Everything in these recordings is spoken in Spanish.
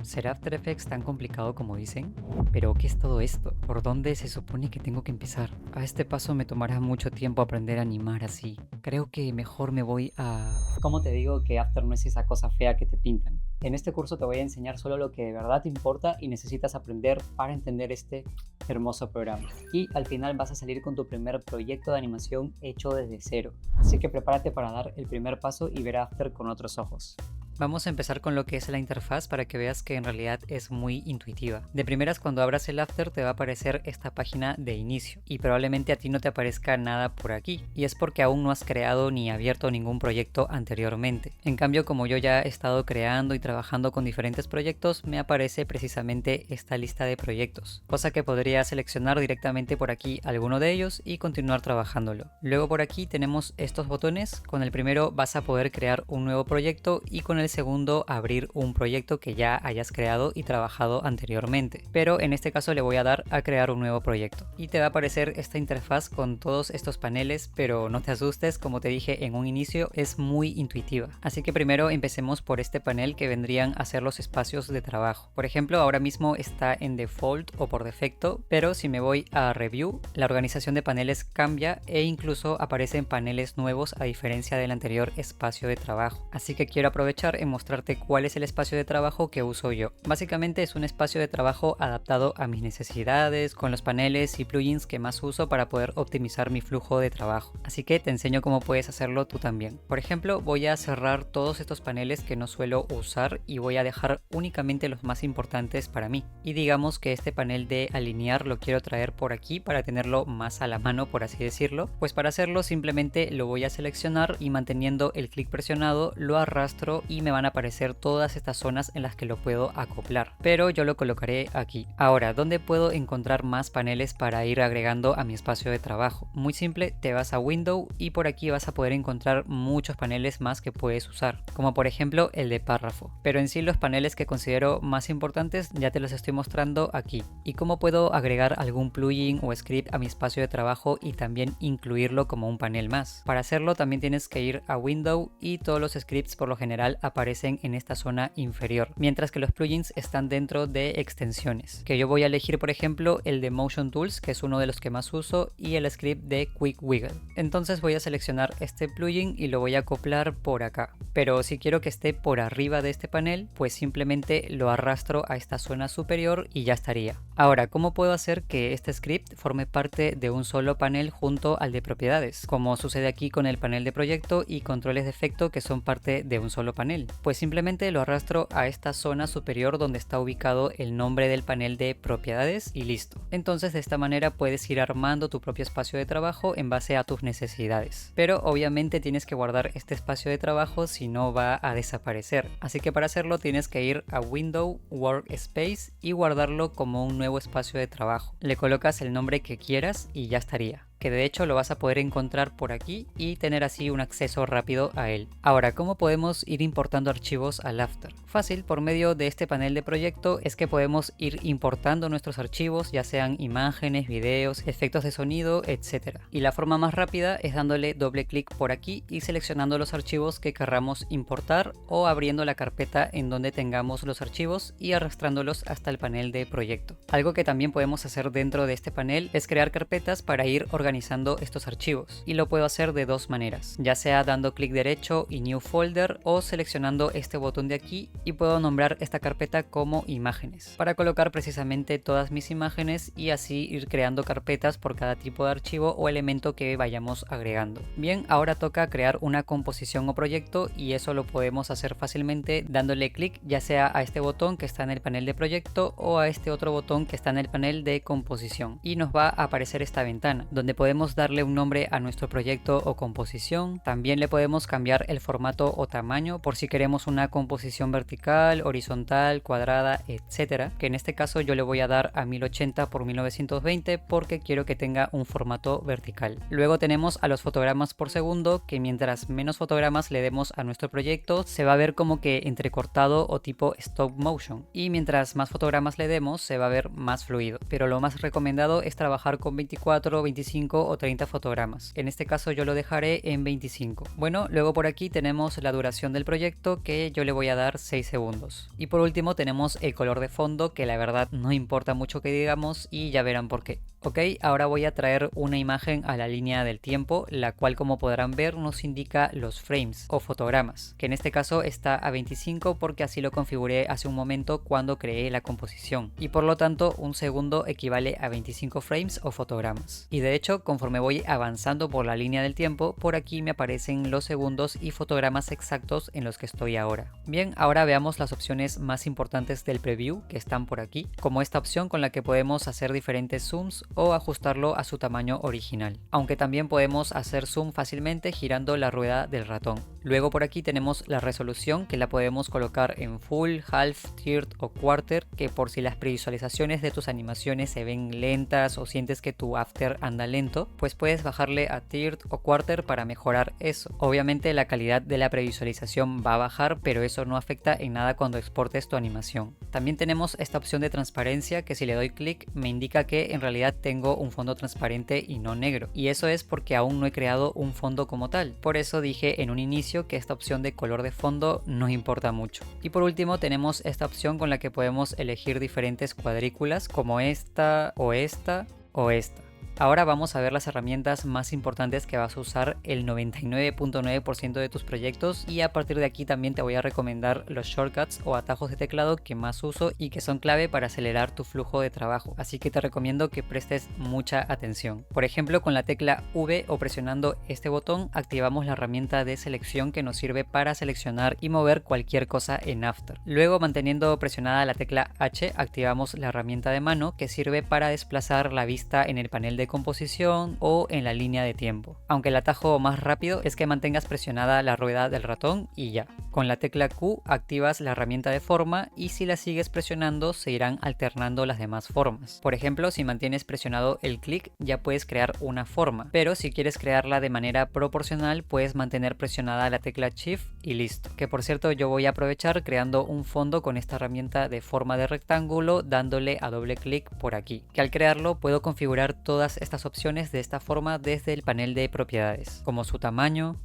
¿Será After Effects tan complicado como dicen? ¿Pero qué es todo esto? ¿Por dónde se supone que tengo que empezar? A este paso me tomará mucho tiempo aprender a animar así. Creo que mejor me voy a... ¿Cómo te digo que After no es esa cosa fea que te pintan? En este curso te voy a enseñar solo lo que de verdad te importa y necesitas aprender para entender este hermoso programa. Y al final vas a salir con tu primer proyecto de animación hecho desde cero. Así que prepárate para dar el primer paso y ver a After con otros ojos. Vamos a empezar con lo que es la interfaz para que veas que en realidad es muy intuitiva. De primeras, cuando abras el After te va a aparecer esta página de inicio y probablemente a ti no te aparezca nada por aquí, y es porque aún no has creado ni abierto ningún proyecto anteriormente. En cambio, como yo ya he estado creando y trabajando con diferentes proyectos, me aparece precisamente esta lista de proyectos, cosa que podría seleccionar directamente por aquí alguno de ellos y continuar trabajándolo. Luego por aquí tenemos estos botones. Con el primero vas a poder crear un nuevo proyecto y con el segundo abrir un proyecto que ya hayas creado y trabajado anteriormente, pero en este caso le voy a dar a crear un nuevo proyecto y te va a aparecer esta interfaz con todos estos paneles, pero no te asustes, como te dije en un inicio es muy intuitiva. Así que primero empecemos por este panel que vendrían a ser los espacios de trabajo. Por ejemplo, ahora mismo está en default o por defecto, pero si me voy a review, la organización de paneles cambia e incluso aparecen paneles nuevos a diferencia del anterior espacio de trabajo. Así que quiero aprovechar en mostrarte cuál es el espacio de trabajo que uso yo. Básicamente es un espacio de trabajo adaptado a mis necesidades, con los paneles y plugins que más uso para poder optimizar mi flujo de trabajo. Así que te enseño cómo puedes hacerlo tú también. Por ejemplo, voy a cerrar todos estos paneles que no suelo usar y voy a dejar únicamente los más importantes para mí. Y digamos que este panel de alinear lo quiero traer por aquí para tenerlo más a la mano, por así decirlo. Pues para hacerlo simplemente lo voy a seleccionar y manteniendo el clic presionado lo arrastro y me van a aparecer todas estas zonas en las que lo puedo acoplar, pero yo lo colocaré aquí. Ahora, ¿dónde puedo encontrar más paneles para ir agregando a mi espacio de trabajo? Muy simple, te vas a Window y por aquí vas a poder encontrar muchos paneles más que puedes usar, como por ejemplo el de párrafo, pero en sí los paneles que considero más importantes ya te los estoy mostrando aquí. ¿Y cómo puedo agregar algún plugin o script a mi espacio de trabajo y también incluirlo como un panel más? Para hacerlo también tienes que ir a Window y todos los scripts por lo general aparecen en esta zona inferior, mientras que los plugins están dentro de extensiones, que yo voy a elegir por ejemplo el de Motion Tools, que es uno de los que más uso, y el script de Quick Wiggle. Entonces voy a seleccionar este plugin y lo voy a acoplar por acá, pero si quiero que esté por arriba de este panel, pues simplemente lo arrastro a esta zona superior y ya estaría. Ahora, ¿cómo puedo hacer que este script forme parte de un solo panel junto al de propiedades, como sucede aquí con el panel de proyecto y controles de efecto que son parte de un solo panel? Pues simplemente lo arrastro a esta zona superior donde está ubicado el nombre del panel de propiedades y listo. Entonces de esta manera puedes ir armando tu propio espacio de trabajo en base a tus necesidades, pero obviamente tienes que guardar este espacio de trabajo, si no va a desaparecer. Así que para hacerlo tienes que ir a Window, Workspace y guardarlo como un nuevo espacio de trabajo. Le colocas el nombre que quieras y ya estaría, que de hecho lo vas a poder encontrar por aquí y tener así un acceso rápido a él. Ahora, ¿cómo podemos ir importando archivos al After? Fácil, por medio de este panel de proyecto es que podemos ir importando nuestros archivos, ya sean imágenes, videos, efectos de sonido, etc. Y la forma más rápida es dándole doble clic por aquí y seleccionando los archivos que querramos importar o abriendo la carpeta en donde tengamos los archivos y arrastrándolos hasta el panel de proyecto. Algo que también podemos hacer dentro de este panel es crear carpetas para ir organizando estos archivos, y lo puedo hacer de dos maneras, ya sea dando clic derecho y New Folder o seleccionando este botón de aquí y puedo nombrar esta carpeta como imágenes para colocar precisamente todas mis imágenes y así ir creando carpetas por cada tipo de archivo o elemento que vayamos agregando. Bien, ahora toca crear una composición o proyecto y eso lo podemos hacer fácilmente dándole clic ya sea a este botón que está en el panel de proyecto o a este otro botón que está en el panel de composición y nos va a aparecer esta ventana donde podemos darle un nombre a nuestro proyecto o composición. También le podemos cambiar el formato o tamaño por si queremos una composición vertical, horizontal, cuadrada, etcétera, que en este caso yo le voy a dar a 1080 x 1920 porque quiero que tenga un formato vertical. Luego tenemos a los fotogramas por segundo, que mientras menos fotogramas le demos a nuestro proyecto se va a ver como que entrecortado o tipo stop motion, y mientras más fotogramas le demos se va a ver más fluido, pero lo más recomendado es trabajar con 24, 25 25 o 30 fotogramas. En este caso yo lo dejaré en 25. Bueno, luego por aquí tenemos la duración del proyecto, que yo le voy a dar 6 segundos. Y por último tenemos el color de fondo, que la verdad no importa mucho que digamos y ya verán por qué. Ok, ahora voy a traer una imagen a la línea del tiempo, la cual, como podrán ver, nos indica los frames o fotogramas, que en este caso está a 25 porque así lo configuré hace un momento cuando creé la composición, y por lo tanto un segundo equivale a 25 frames o fotogramas. Y de hecho, conforme voy avanzando por la línea del tiempo, por aquí me aparecen los segundos y fotogramas exactos en los que estoy ahora. Bien, ahora veamos las opciones más importantes del preview, que están por aquí, como esta opción con la que podemos hacer diferentes zooms o ajustarlo a su tamaño original, aunque también podemos hacer zoom fácilmente girando la rueda del ratón. Luego por aquí tenemos la resolución, que la podemos colocar en full, half, third o quarter, que por si las previsualizaciones de tus animaciones se ven lentas o sientes que tu after anda lento, pues puedes bajarle a third o quarter para mejorar eso. Obviamente la calidad de la previsualización va a bajar, pero eso no afecta en nada cuando exportes tu animación. También tenemos esta opción de transparencia, que si le doy clic me indica que en realidad tengo un fondo transparente y no negro, y eso es porque aún no he creado un fondo como tal. Por eso dije en un inicio que esta opción de color de fondo no importa mucho. Y por último tenemos esta opción con la que podemos elegir diferentes cuadrículas, como esta o esta o esta. Ahora vamos a ver las herramientas más importantes que vas a usar el 99.9% de tus proyectos, y a partir de aquí también te voy a recomendar los shortcuts o atajos de teclado que más uso y que son clave para acelerar tu flujo de trabajo, así que te recomiendo que prestes mucha atención. Por ejemplo, con la tecla V o presionando este botón activamos la herramienta de selección, que nos sirve para seleccionar y mover cualquier cosa en After. Luego, manteniendo presionada la tecla H, activamos la herramienta de mano, que sirve para desplazar la vista en el panel de composición o en la línea de tiempo, aunque el atajo más rápido es que mantengas presionada la rueda del ratón y ya. Con la tecla Q activas la herramienta de forma, y si la sigues presionando se irán alternando las demás formas. Por ejemplo, si mantienes presionado el clic ya puedes crear una forma, pero si quieres crearla de manera proporcional puedes mantener presionada la tecla Shift y listo. Que por cierto, yo voy a aprovechar creando un fondo con esta herramienta de forma de rectángulo, dándole a doble clic por aquí, que al crearlo puedo configurar todas estas opciones de esta forma desde el panel de propiedades, como su tamaño,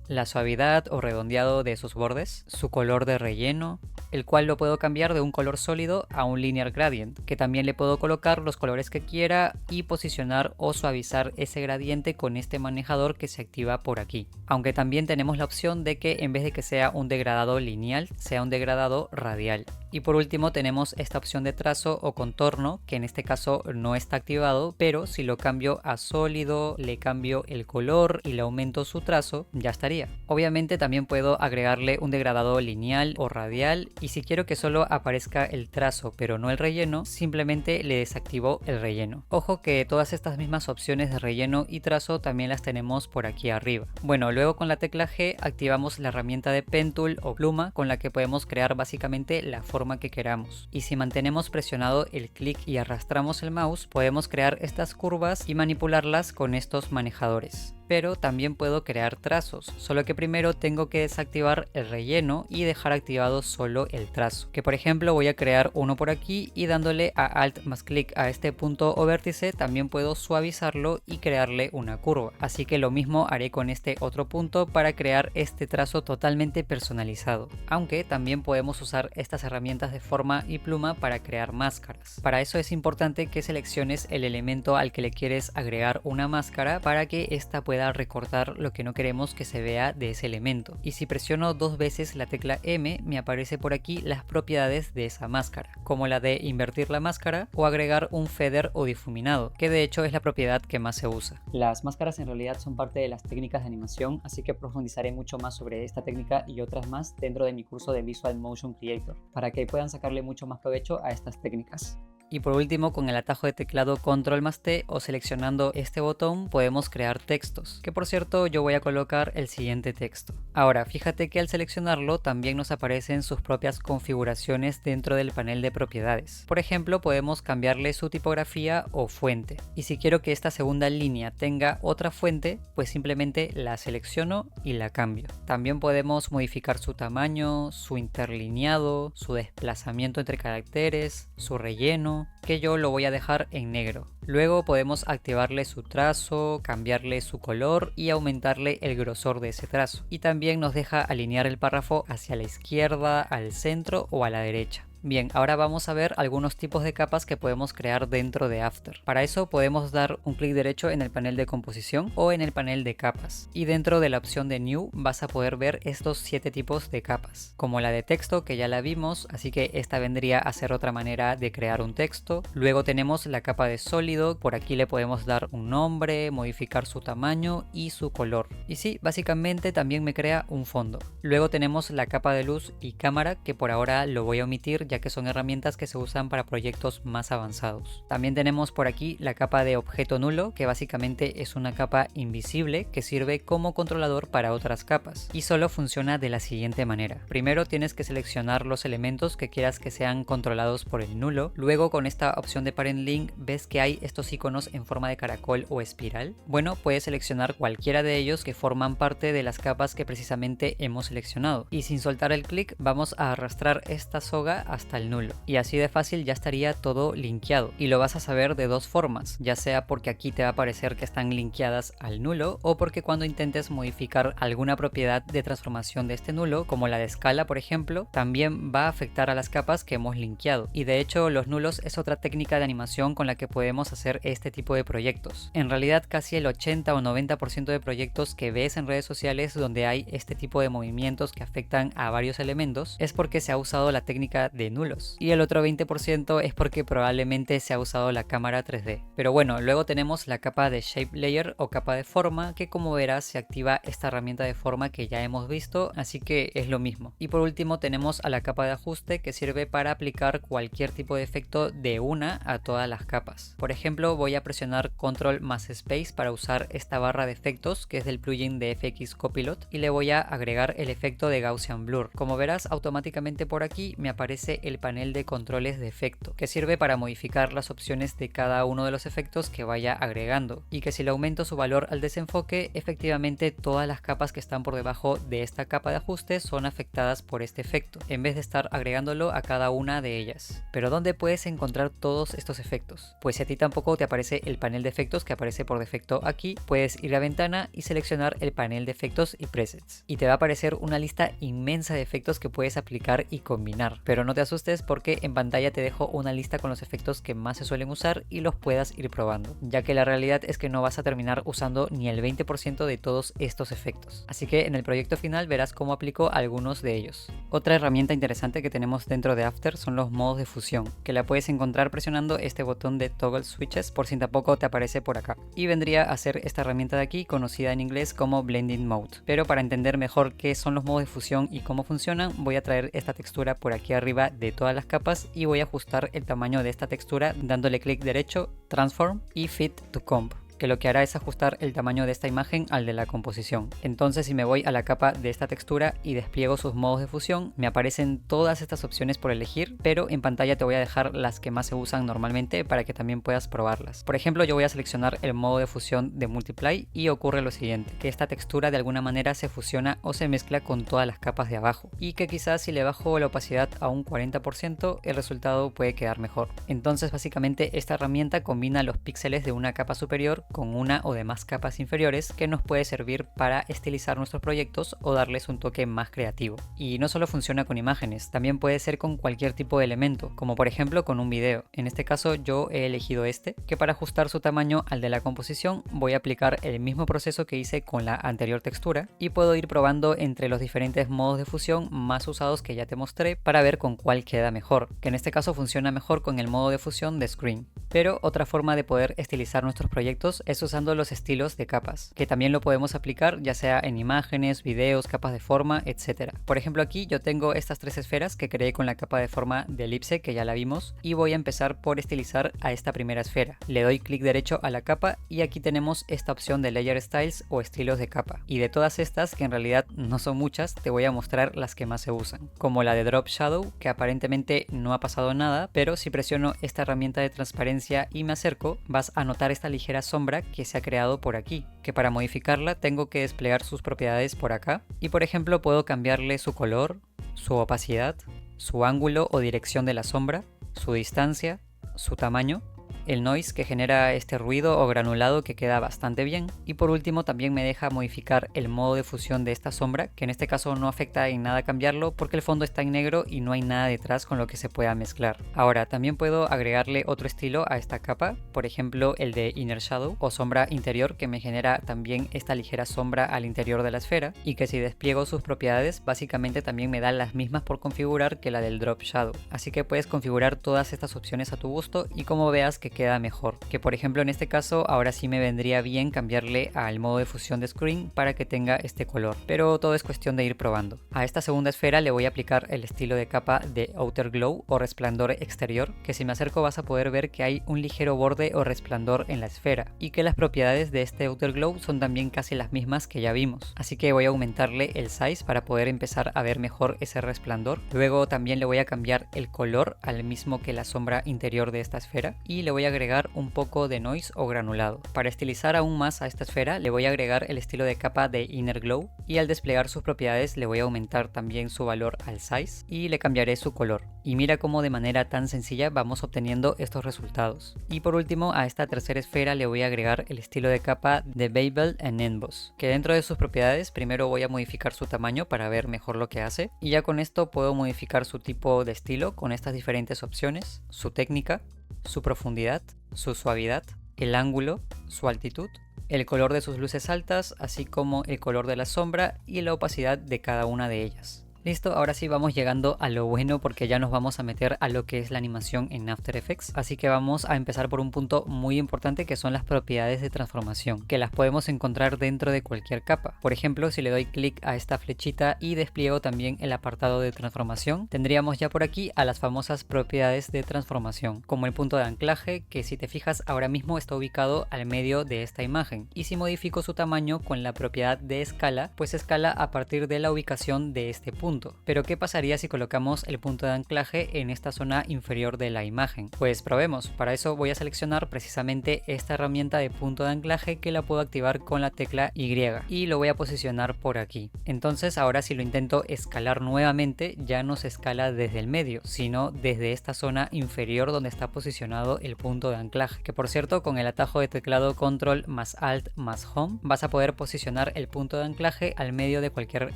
la suavidad o redondeado de sus bordes, su color de relleno, el cual lo puedo cambiar de un color sólido a un linear gradient, que también le puedo colocar los colores que quiera y posicionar o suavizar ese gradiente con este manejador que se activa por aquí. Aunque también tenemos la opción de que en vez de que sea un degradado lineal, sea un degradado radial. Y por último tenemos esta opción de trazo o contorno, que en este caso no está activado, pero si lo cambio a sólido, le cambio el color y le aumento su trazo, ya estaría. Obviamente también puedo agregarle un degradado lineal o radial, y si quiero que solo aparezca el trazo pero no el relleno, simplemente le desactivo el relleno. Ojo que todas estas mismas opciones de relleno y trazo también las tenemos por aquí arriba. Bueno, luego con la tecla G activamos la herramienta de Pen Tool o pluma, con la que podemos crear básicamente la forma que queramos, y si mantenemos presionado el clic y arrastramos el mouse podemos crear estas curvas y manipularlas con estos manejadores. Pero también puedo crear trazos, solo que primero tengo que desactivar el relleno y dejar activado solo el trazo, que por ejemplo voy a crear uno por aquí, y dándole a Alt más clic a este punto o vértice también puedo suavizarlo y crearle una curva, así que lo mismo haré con este otro punto para crear este trazo totalmente personalizado. Aunque también podemos usar estas herramientas de forma y pluma para crear máscaras. Para eso es importante que selecciones el elemento al que le quieres agregar una máscara para que esta pueda recortar lo que no queremos que se vea de ese elemento. Y si presiono dos veces la tecla M me aparece por aquí las propiedades de esa máscara, como la de invertir la máscara o agregar un feather o difuminado, que de hecho es la propiedad que más se usa. Las máscaras en realidad son parte de las técnicas de animación, así que profundizaré mucho más sobre esta técnica y otras más dentro de mi curso de Visual Motion Creator, para que puedan sacarle mucho más provecho a estas técnicas. Y por último, con el atajo de teclado Control más T o seleccionando este botón podemos crear textos, que por cierto yo voy a colocar el siguiente texto. Ahora fíjate que al seleccionarlo también nos aparecen sus propias configuraciones dentro del panel de propiedades. Por ejemplo, podemos cambiarle su tipografía o fuente, y si quiero que esta segunda línea tenga otra fuente pues simplemente la selecciono y la cambio. También podemos modificar su tamaño, su interlineado, su desplazamiento entre caracteres, su relleno, tamaño, que yo lo voy a dejar en negro. Luego podemos activarle su trazo, cambiarle su color y aumentarle el grosor de ese trazo. Y también nos deja alinear el párrafo hacia la izquierda, al centro o a la derecha. Bien, ahora vamos a ver algunos tipos de capas que podemos crear dentro de After. Para eso podemos dar un clic derecho en el panel de composición o en el panel de capas. Y dentro de la opción de New vas a poder ver estos 7 tipos de capas. Como la de texto, que ya la vimos, así que esta vendría a ser otra manera de crear un texto. Luego tenemos la capa de sólido, por aquí le podemos dar un nombre, modificar su tamaño y su color. Y sí, básicamente también me crea un fondo. Luego tenemos la capa de luz y cámara, que por ahora lo voy a omitir ya que son herramientas que se usan para proyectos más avanzados. También tenemos por aquí la capa de objeto nulo, que básicamente es una capa invisible que sirve como controlador para otras capas y solo funciona de la siguiente manera. Primero tienes que seleccionar los elementos que quieras que sean controlados por el nulo. Luego con esta opción de Parent Link ves que hay estos iconos en forma de caracol o espiral. Bueno, puedes seleccionar cualquiera de ellos que forman parte de las capas que precisamente hemos seleccionado. Y sin soltar el clic vamos a arrastrar esta soga hasta el nulo y así de fácil ya estaría todo linkeado, y lo vas a saber de dos formas, ya sea porque aquí te va a aparecer que están linkeadas al nulo o porque cuando intentes modificar alguna propiedad de transformación de este nulo, como la de escala por ejemplo, también va a afectar a las capas que hemos linkeado. Y de hecho los nulos es otra técnica de animación con la que podemos hacer este tipo de proyectos. En realidad casi el 80 o 90% de proyectos que ves en redes sociales donde hay este tipo de movimientos que afectan a varios elementos es porque se ha usado la técnica de nulos, y el otro 20% es porque probablemente se ha usado la cámara 3D. Pero bueno, luego tenemos la capa de Shape Layer o capa de forma, que como verás se activa esta herramienta de forma que ya hemos visto, así que es lo mismo. Y por último tenemos a la capa de ajuste, que sirve para aplicar cualquier tipo de efecto de una a todas las capas. Por ejemplo, voy a presionar Control más Space para usar esta barra de efectos que es del plugin de FX Copilot, y le voy a agregar el efecto de Gaussian Blur. Como verás, automáticamente por aquí me aparece el panel de controles de efecto, que sirve para modificar las opciones de cada uno de los efectos que vaya agregando, y que si le aumento su valor al desenfoque, efectivamente todas las capas que están por debajo de esta capa de ajuste son afectadas por este efecto, en vez de estar agregándolo a cada una de ellas. Pero ¿dónde puedes encontrar todos estos efectos? Pues si a ti tampoco te aparece el panel de efectos que aparece por defecto aquí, puedes ir a ventana y seleccionar el panel de efectos y presets, y te va a aparecer una lista inmensa de efectos que puedes aplicar y combinar. Pero no te asustes porque en pantalla te dejo una lista con los efectos que más se suelen usar y los puedas ir probando, ya que la realidad es que no vas a terminar usando ni el 20% de todos estos efectos. Así que en el proyecto final verás cómo aplico algunos de ellos. Otra herramienta interesante que tenemos dentro de After son los modos de fusión, que la puedes encontrar presionando este botón de Toggle Switches por si tampoco te aparece por acá. Y vendría a ser esta herramienta de aquí, conocida en inglés como Blending Mode. Pero para entender mejor qué son los modos de fusión y cómo funcionan, voy a traer esta textura por aquí arriba de todas las capas y voy a ajustar el tamaño de esta textura dándole clic derecho, Transform y Fit to Comp, que lo que hará es ajustar el tamaño de esta imagen al de la composición. Entonces si me voy a la capa de esta textura y despliego sus modos de fusión, me aparecen todas estas opciones por elegir, pero en pantalla te voy a dejar las que más se usan normalmente para que también puedas probarlas. Por ejemplo, yo voy a seleccionar el modo de fusión de Multiply y ocurre lo siguiente, que esta textura de alguna manera se fusiona o se mezcla con todas las capas de abajo, y que quizás si le bajo la opacidad a un 40% el resultado puede quedar mejor. Entonces básicamente esta herramienta combina los píxeles de una capa superior con una o demás capas inferiores, que nos puede servir para estilizar nuestros proyectos o darles un toque más creativo. Y no solo funciona con imágenes, también puede ser con cualquier tipo de elemento, como por ejemplo con un video. En este caso yo he elegido este, que para ajustar su tamaño al de la composición voy a aplicar el mismo proceso que hice con la anterior textura, y puedo ir probando entre los diferentes modos de fusión más usados que ya te mostré para ver con cuál queda mejor, que en este caso funciona mejor con el modo de fusión de Screen. Pero otra forma de poder estilizar nuestros proyectos es usando los estilos de capas, que también lo podemos aplicar ya sea en imágenes, videos, capas de forma, etc. Por ejemplo, aquí yo tengo estas tres esferas que creé con la capa de forma de elipse, que ya la vimos, y voy a empezar por estilizar a esta primera esfera. Le doy clic derecho a la capa y aquí tenemos esta opción de Layer Styles o estilos de capa. Y de todas estas, que en realidad no son muchas, te voy a mostrar las que más se usan, como la de Drop Shadow, que aparentemente no ha pasado nada, pero si presiono esta herramienta de transparencia y me acerco, vas a notar esta ligera sombra que se ha creado por aquí, que para modificarla tengo que desplegar sus propiedades por acá, y por ejemplo puedo cambiarle su color, su opacidad, su ángulo o dirección de la sombra, su distancia, su tamaño, el noise que genera este ruido o granulado que queda bastante bien, y por último también me deja modificar el modo de fusión de esta sombra, que en este caso no afecta en nada cambiarlo porque el fondo está en negro y no hay nada detrás con lo que se pueda mezclar. Ahora también puedo agregarle otro estilo a esta capa, por ejemplo el de Inner Shadow o sombra interior, que me genera también esta ligera sombra al interior de la esfera y que si despliego sus propiedades básicamente también me da las mismas por configurar que la del Drop Shadow, así que puedes configurar todas estas opciones a tu gusto y como veas que queda mejor, que por ejemplo en este caso ahora sí me vendría bien cambiarle al modo de fusión de screen para que tenga este color, pero todo es cuestión de ir probando. A esta segunda esfera le voy a aplicar el estilo de capa de Outer Glow o resplandor exterior, que si me acerco vas a poder ver que hay un ligero borde o resplandor en la esfera y que las propiedades de este Outer Glow son también casi las mismas que ya vimos, así que voy a aumentarle el size para poder empezar a ver mejor ese resplandor. Luego también le voy a cambiar el color al mismo que la sombra interior de esta esfera y le voy a agregar un poco de noise o granulado. Para estilizar aún más a esta esfera le voy a agregar el estilo de capa de Inner Glow y al desplegar sus propiedades le voy a aumentar también su valor al size y le cambiaré su color. Y mira cómo de manera tan sencilla vamos obteniendo estos resultados. Y por último a esta tercera esfera le voy a agregar el estilo de capa de Bevel and Emboss, que dentro de sus propiedades primero voy a modificar su tamaño para ver mejor lo que hace y ya con esto puedo modificar su tipo de estilo con estas diferentes opciones, su técnica, su profundidad, su suavidad, el ángulo, su altitud, el color de sus luces altas, así como el color de la sombra y la opacidad de cada una de ellas. Listo, ahora sí vamos llegando a lo bueno porque ya nos vamos a meter a lo que es la animación en After Effects. Así que vamos a empezar por un punto muy importante que son las propiedades de transformación, que las podemos encontrar dentro de cualquier capa. Por ejemplo, si le doy clic a esta flechita y despliego también el apartado de transformación, tendríamos ya por aquí a las famosas propiedades de transformación, como el punto de anclaje, que si te fijas ahora mismo está ubicado al medio de esta imagen. Y si modifico su tamaño con la propiedad de escala, pues escala a partir de la ubicación de este punto. Pero ¿qué pasaría si colocamos el punto de anclaje en esta zona inferior de la imagen? Pues probemos. Para eso voy a seleccionar precisamente esta herramienta de punto de anclaje que la puedo activar con la tecla Y y lo voy a posicionar por aquí. Entonces ahora si lo intento escalar nuevamente ya no se escala desde el medio, sino desde esta zona inferior donde está posicionado el punto de anclaje, que por cierto con el atajo de teclado Control más Alt más Home vas a poder posicionar el punto de anclaje al medio de cualquier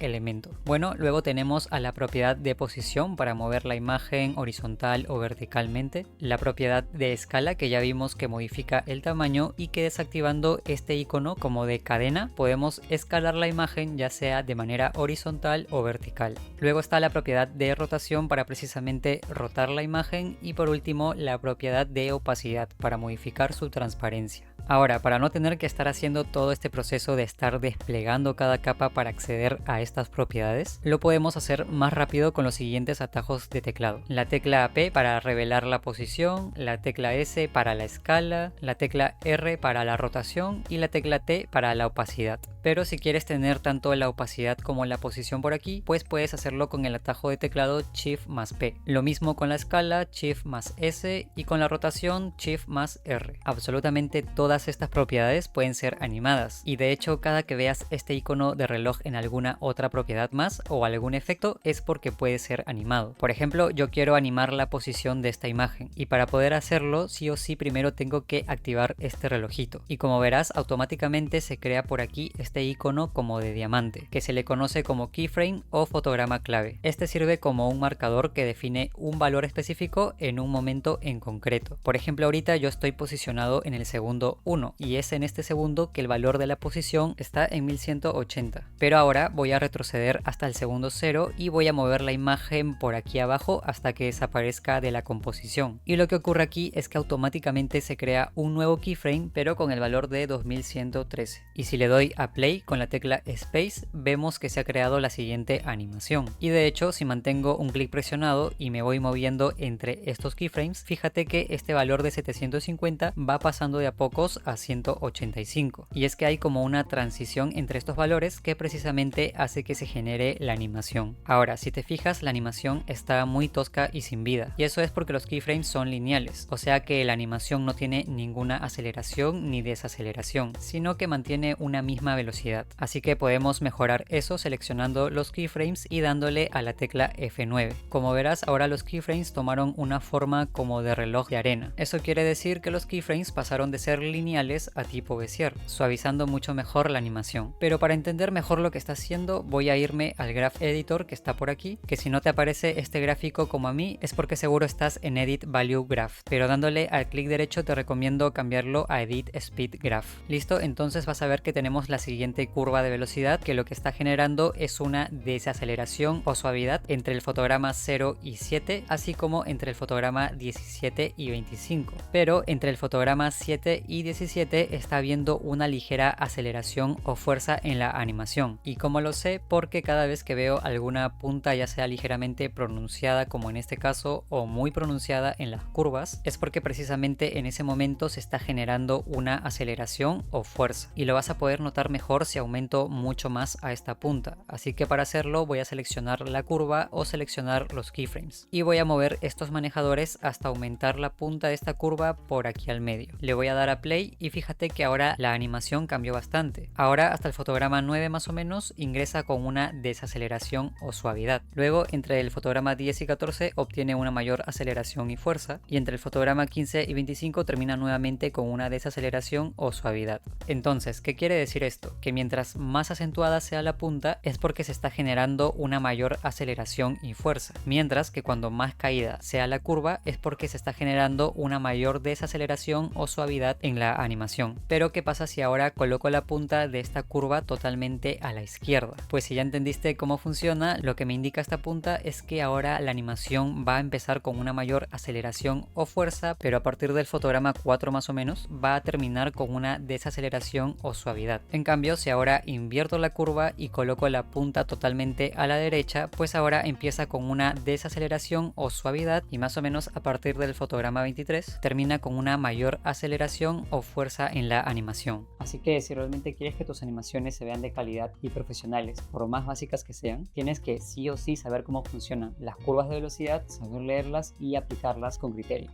elemento. Bueno, luego tenemos a la propiedad de posición para mover la imagen horizontal o verticalmente, la propiedad de escala que ya vimos que modifica el tamaño y que desactivando este icono como de cadena podemos escalar la imagen ya sea de manera horizontal o vertical. Luego está la propiedad de rotación para precisamente rotar la imagen y por último la propiedad de opacidad para modificar su transparencia. Ahora, para no tener que estar haciendo todo este proceso de estar desplegando cada capa para acceder a estas propiedades, lo podemos hacer más rápido con los siguientes atajos de teclado. La tecla P para revelar la posición, la tecla S para la escala, la tecla R para la rotación y la tecla T para la opacidad. Pero si quieres tener tanto la opacidad como la posición por aquí, pues puedes hacerlo con el atajo de teclado Shift más P. Lo mismo con la escala, Shift más S, y con la rotación, Shift más R. Absolutamente todas estas propiedades pueden ser animadas, y de hecho cada que veas este icono de reloj en alguna otra propiedad más o algún efecto es porque puede ser animado. Por ejemplo, yo quiero animar la posición de esta imagen, y para poder hacerlo sí o sí primero tengo que activar este relojito, y como verás automáticamente se crea por aquí este icono como de diamante, que se le conoce como keyframe o fotograma clave. Este sirve como un marcador que define un valor específico en un momento en concreto. Por ejemplo, ahorita yo estoy posicionado en el segundo 1 y es en este segundo que el valor de la posición está en 1180. Pero ahora voy a retroceder hasta el segundo 0 y voy a mover la imagen por aquí abajo hasta que desaparezca de la composición. Y lo que ocurre aquí es que automáticamente se crea un nuevo keyframe pero con el valor de 2113. Y si le doy a play con la tecla Space vemos que se ha creado la siguiente animación. Y de hecho si mantengo un clic presionado y me voy moviendo entre estos keyframes, fíjate que este valor de 750 va pasando de a poco 2 a 185. Y es que hay como una transición entre estos valores que precisamente hace que se genere la animación. Ahora, si te fijas, la animación está muy tosca y sin vida. Y eso es porque los keyframes son lineales, o sea que la animación no tiene ninguna aceleración ni desaceleración, sino que mantiene una misma velocidad. Así que podemos mejorar eso seleccionando los keyframes y dándole a la tecla F9. Como verás, ahora los keyframes tomaron una forma como de reloj de arena. Eso quiere decir que los keyframes pasaron de ser lineales a tipo Bezier, suavizando mucho mejor la animación. Pero para entender mejor lo que está haciendo, voy a irme al Graph Editor que está por aquí, que si no te aparece este gráfico como a mí, es porque seguro estás en Edit Value Graph, pero dándole al clic derecho te recomiendo cambiarlo a Edit Speed Graph. Listo, entonces vas a ver que tenemos la siguiente curva de velocidad, que lo que está generando es una desaceleración o suavidad entre el fotograma 0 y 7, así como entre el fotograma 17 y 25. Pero entre el fotograma 7 y 17 está habiendo una ligera aceleración o fuerza en la animación. ¿Y cómo lo sé? Porque cada vez que veo alguna punta, ya sea ligeramente pronunciada como en este caso o muy pronunciada en las curvas, es porque precisamente en ese momento se está generando una aceleración o fuerza. Y lo vas a poder notar mejor si aumento mucho más a esta punta. Así que para hacerlo voy a seleccionar la curva o seleccionar los keyframes. Y voy a mover estos manejadores hasta aumentar la punta de esta curva por aquí al medio. Le voy a dar a play y fíjate que ahora la animación cambió bastante. Ahora hasta el fotograma 9 más o menos ingresa con una desaceleración o suavidad. Luego entre el fotograma 10 y 14 obtiene una mayor aceleración y fuerza. Y entre el fotograma 15 y 25 termina nuevamente con una desaceleración o suavidad. Entonces, ¿qué quiere decir esto? Que mientras más acentuada sea la punta es porque se está generando una mayor aceleración y fuerza. Mientras que cuando más caída sea la curva es porque se está generando una mayor desaceleración o suavidad en la animación. Pero ¿qué pasa si ahora coloco la punta de esta curva totalmente a la izquierda? Pues si ya entendiste cómo funciona, lo que me indica esta punta es que ahora la animación va a empezar con una mayor aceleración o fuerza, pero a partir del fotograma 4 más o menos va a terminar con una desaceleración o suavidad. En cambio, si ahora invierto la curva y coloco la punta totalmente a la derecha, pues ahora empieza con una desaceleración o suavidad y más o menos a partir del fotograma 23 termina con una mayor aceleración o fuerza en la animación. Así que si realmente quieres que tus animaciones se vean de calidad y profesionales, por más básicas que sean, tienes que sí o sí saber cómo funcionan las curvas de velocidad, saber leerlas y aplicarlas con criterio.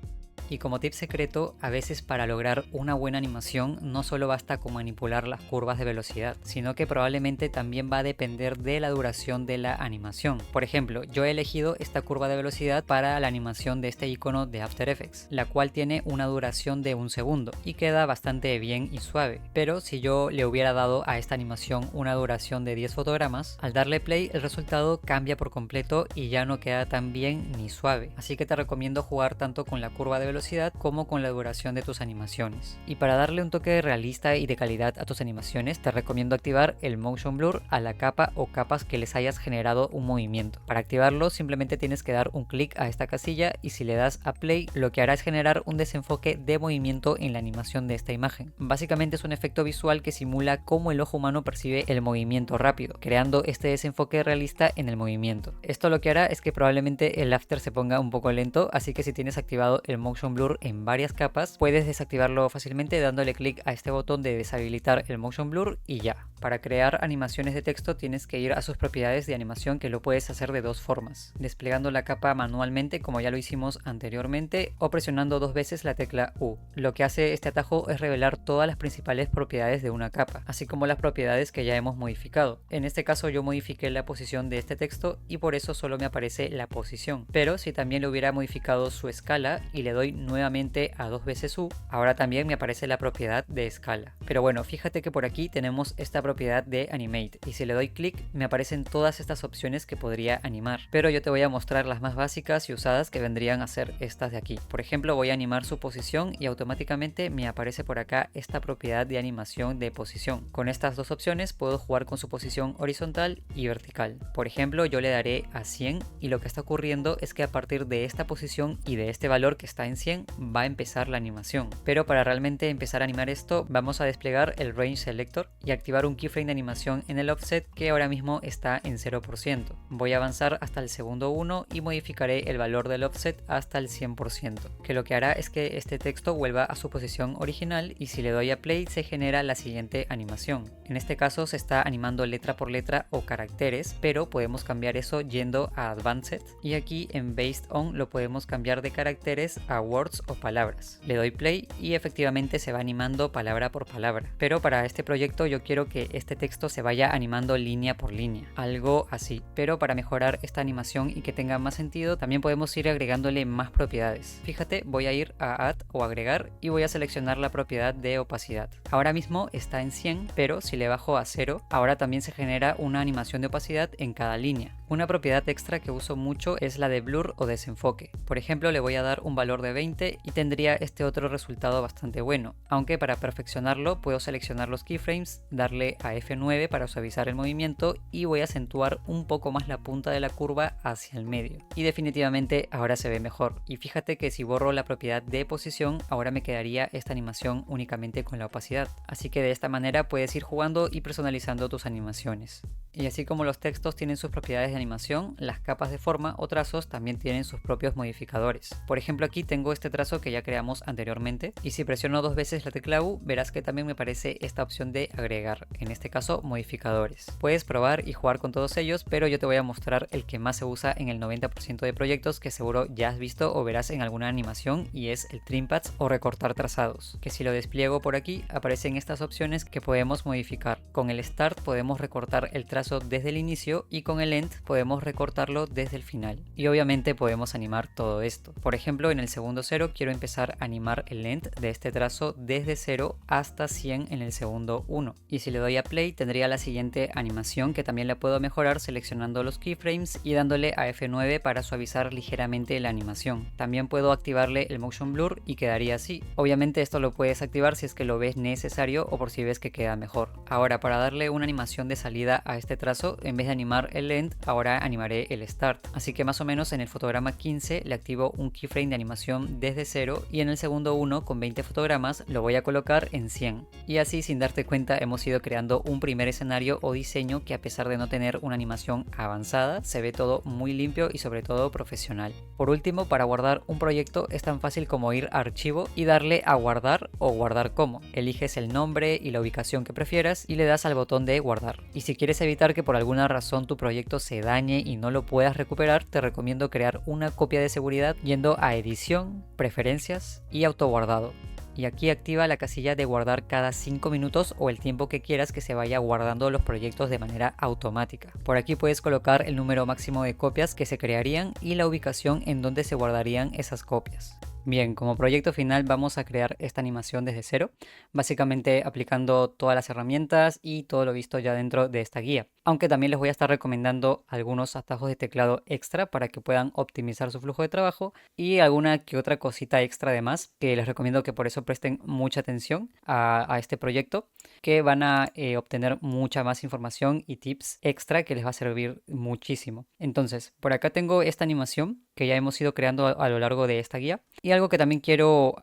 Y como tip secreto, a veces para lograr una buena animación no solo basta con manipular las curvas de velocidad, sino que probablemente también va a depender de la duración de la animación. Por ejemplo, yo he elegido esta curva de velocidad para la animación de este icono de After Effects, la cual tiene una duración de 1 segundo y queda bastante bien y suave. Pero si yo le hubiera dado a esta animación una duración de 10 fotogramas, al darle play el resultado cambia por completo y ya no queda tan bien ni suave. Así que te recomiendo jugar tanto con la curva de velocidad como con la duración de tus animaciones. Y para darle un toque realista y de calidad a tus animaciones, te recomiendo activar el Motion Blur a la capa o capas que les hayas generado un movimiento. Para activarlo simplemente tienes que dar un clic a esta casilla y si le das a play, lo que hará es generar un desenfoque de movimiento en la animación de esta imagen. Básicamente es un efecto visual que simula cómo el ojo humano percibe el movimiento rápido, creando este desenfoque realista en el movimiento. Esto lo que hará es que probablemente el after se ponga un poco lento, así que si tienes activado el Motion Blur en varias capas, puedes desactivarlo fácilmente dándole clic a este botón de deshabilitar el Motion Blur y ya. Para crear animaciones de texto tienes que ir a sus propiedades de animación, que lo puedes hacer de dos formas: desplegando la capa manualmente como ya lo hicimos anteriormente o presionando 2 veces la tecla U. Lo que hace este atajo es revelar todas las principales propiedades de una capa, así como las propiedades que ya hemos modificado. En este caso yo modifiqué la posición de este texto y por eso solo me aparece la posición, pero si también le hubiera modificado su escala y le doy nuevamente a 2 veces U, ahora también me aparece la propiedad de escala. Pero bueno, fíjate que por aquí tenemos esta propiedad de Animate y si le doy clic me aparecen todas estas opciones que podría animar, pero yo te voy a mostrar las más básicas y usadas, que vendrían a ser estas de aquí. Por ejemplo, voy a animar su posición y automáticamente me aparece por acá esta propiedad de animación de posición. Con estas dos opciones puedo jugar con su posición horizontal y vertical. Por ejemplo, yo le daré a 100 y lo que está ocurriendo es que a partir de esta posición y de este valor que está en 100 100 va a empezar la animación. Pero para realmente empezar a animar esto, vamos a desplegar el Range Selector y activar un keyframe de animación en el offset que ahora mismo está en 0%. Voy a avanzar hasta el segundo 1 y modificaré el valor del offset hasta el 100%, que lo que hará es que este texto vuelva a su posición original y si le doy a play se genera la siguiente animación. En este caso se está animando letra por letra o caracteres, pero podemos cambiar eso yendo a Advanced y aquí en Based On lo podemos cambiar de caracteres a words o palabras. Le doy play y efectivamente se va animando palabra por palabra, pero para este proyecto yo quiero que este texto se vaya animando línea por línea, algo así. Pero para mejorar esta animación y que tenga más sentido, también podemos ir agregándole más propiedades. Fíjate, voy a ir a Add o agregar y voy a seleccionar la propiedad de opacidad. Ahora mismo está en 100, pero si le bajo a 0, ahora también se genera una animación de opacidad en cada línea. Una propiedad extra que uso mucho es la de blur o desenfoque. Por ejemplo, le voy a dar un valor de 20 y tendría este otro resultado bastante bueno, aunque para perfeccionarlo puedo seleccionar los keyframes, darle a F9 para suavizar el movimiento y voy a acentuar un poco más la punta de la curva hacia el medio. Y definitivamente ahora se ve mejor. Y fíjate que si borro la propiedad de posición, ahora me quedaría esta animación únicamente con la opacidad. Así que de esta manera puedes ir jugando y personalizando tus animaciones. Y así como los textos tienen sus propiedades de animación, las capas de forma o trazos también tienen sus propios modificadores. Por ejemplo, aquí tengo este trazo que ya creamos anteriormente y si presiono 2 veces la tecla U verás que también me aparece esta opción de agregar, en este caso modificadores. Puedes probar y jugar con todos ellos, pero yo te voy a mostrar el que más se usa en el 90% de proyectos que seguro ya has visto o verás en alguna animación y es el Trim Paths o recortar trazados, que si lo despliego por aquí aparecen estas opciones que podemos modificar. Con el Start podemos recortar el trazo desde el inicio y con el End podemos recortarlo desde el final. Y obviamente podemos animar todo esto. Por ejemplo, en el segundo 0 quiero empezar a animar el End de este trazo desde 0 hasta 100 en el segundo 1. Y si le doy a play tendría la siguiente animación que también la puedo mejorar seleccionando los keyframes y dándole a F9 para suavizar ligeramente la animación. También puedo activarle el Motion Blur y quedaría así. Obviamente esto lo puedes activar si es que lo ves necesario o por si ves que queda mejor. Ahora para darle una animación de salida a este trazo, en vez de animar el End, ahora animaré el Start. Así que más o menos en el fotograma 15 le activo un keyframe de animación desde 0 y en el segundo 1 con 20 fotogramas lo voy a colocar en 100. Y así sin darte cuenta hemos ido creando un primer escenario o diseño que a pesar de no tener una animación avanzada, se ve todo muy limpio y sobre todo profesional. Por último, para guardar un proyecto es tan fácil como ir a archivo y darle a guardar o guardar como. Eliges el nombre y la ubicación que prefieras y le das al botón de guardar. Y si quieres evitar que por alguna razón tu proyecto se dañe y no lo puedas recuperar, te recomiendo crear una copia de seguridad yendo a edición, preferencias y autoguardado. Y aquí activa la casilla de guardar cada 5 minutos o el tiempo que quieras que se vaya guardando los proyectos de manera automática. Por aquí puedes colocar el número máximo de copias que se crearían y la ubicación en donde se guardarían esas copias. Bien, como proyecto final vamos a crear esta animación desde cero, básicamente aplicando todas las herramientas y todo lo visto ya dentro de esta guía. Aunque también les voy a estar recomendando algunos atajos de teclado extra para que puedan optimizar su flujo de trabajo y alguna que otra cosita extra además, que les recomiendo que por eso presten mucha atención a este proyecto, que van a obtener mucha más información y tips extra que les va a servir muchísimo. Entonces, por acá tengo esta animación que ya hemos ido creando a lo largo de esta guía. Y algo que también quiero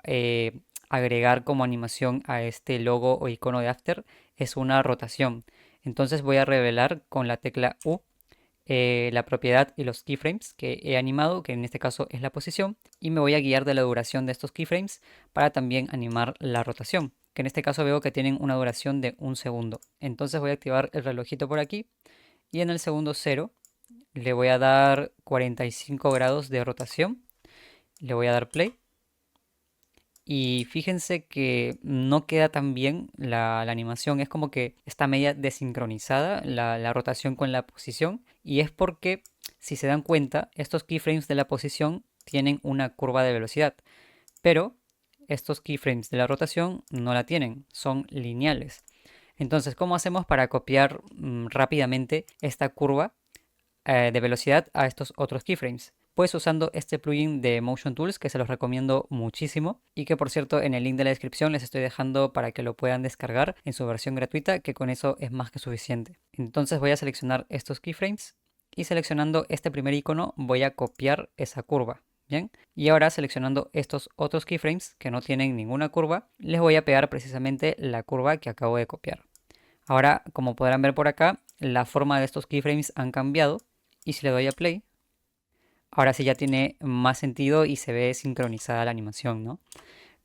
agregar como animación a este logo o icono de After es una rotación. Entonces voy a revelar con la tecla U la propiedad y los keyframes que he animado, que en este caso es la posición, y me voy a guiar de la duración de estos keyframes para también animar la rotación, que en este caso veo que tienen una duración de 1 segundo. Entonces voy a activar el relojito por aquí y en el segundo 0 le voy a dar 45 grados de rotación, le voy a dar play y fíjense que no queda tan bien la animación, es como que está media desincronizada la rotación con la posición y es porque si se dan cuenta estos keyframes de la posición tienen una curva de velocidad, pero estos keyframes de la rotación no la tienen, son lineales. Entonces, ¿cómo hacemos para copiar rápidamente esta curva de velocidad a estos otros keyframes? Pues usando este plugin de Motion Tools que se los recomiendo muchísimo y que por cierto en el link de la descripción les estoy dejando para que lo puedan descargar en su versión gratuita, que con eso es más que suficiente. Entonces voy a seleccionar estos keyframes y seleccionando este primer icono voy a copiar esa curva. Bien, y ahora seleccionando estos otros keyframes que no tienen ninguna curva, les voy a pegar precisamente la curva que acabo de copiar. Ahora, como podrán ver por acá, la forma de estos keyframes han cambiado y si le doy a play, ahora sí ya tiene más sentido y se ve sincronizada la animación, ¿no?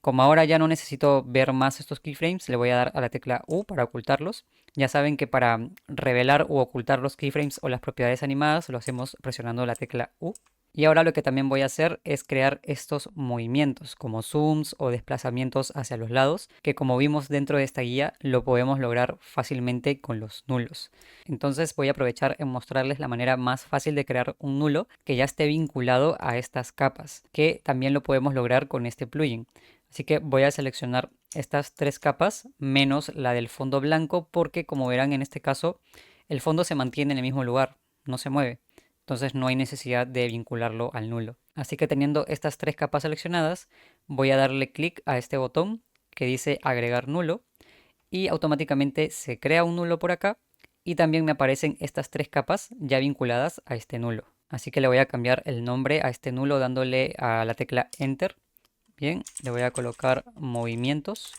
Como ahora ya no necesito ver más estos keyframes, le voy a dar a la tecla U para ocultarlos. Ya saben que para revelar o ocultar los keyframes o las propiedades animadas lo hacemos presionando la tecla U. Y ahora lo que también voy a hacer es crear estos movimientos como zooms o desplazamientos hacia los lados, que como vimos dentro de esta guía lo podemos lograr fácilmente con los nulos. Entonces voy a aprovechar en mostrarles la manera más fácil de crear un nulo que ya esté vinculado a estas capas, que también lo podemos lograr con este plugin. Así que voy a seleccionar estas tres capas menos la del fondo blanco porque como verán en este caso el fondo se mantiene en el mismo lugar, no se mueve. Entonces no hay necesidad de vincularlo al nulo. Así que teniendo estas tres capas seleccionadas voy a darle clic a este botón que dice agregar nulo y automáticamente se crea un nulo por acá y también me aparecen estas tres capas ya vinculadas a este nulo. Así que le voy a cambiar el nombre a este nulo dándole a la tecla Enter. Bien, le voy a colocar movimientos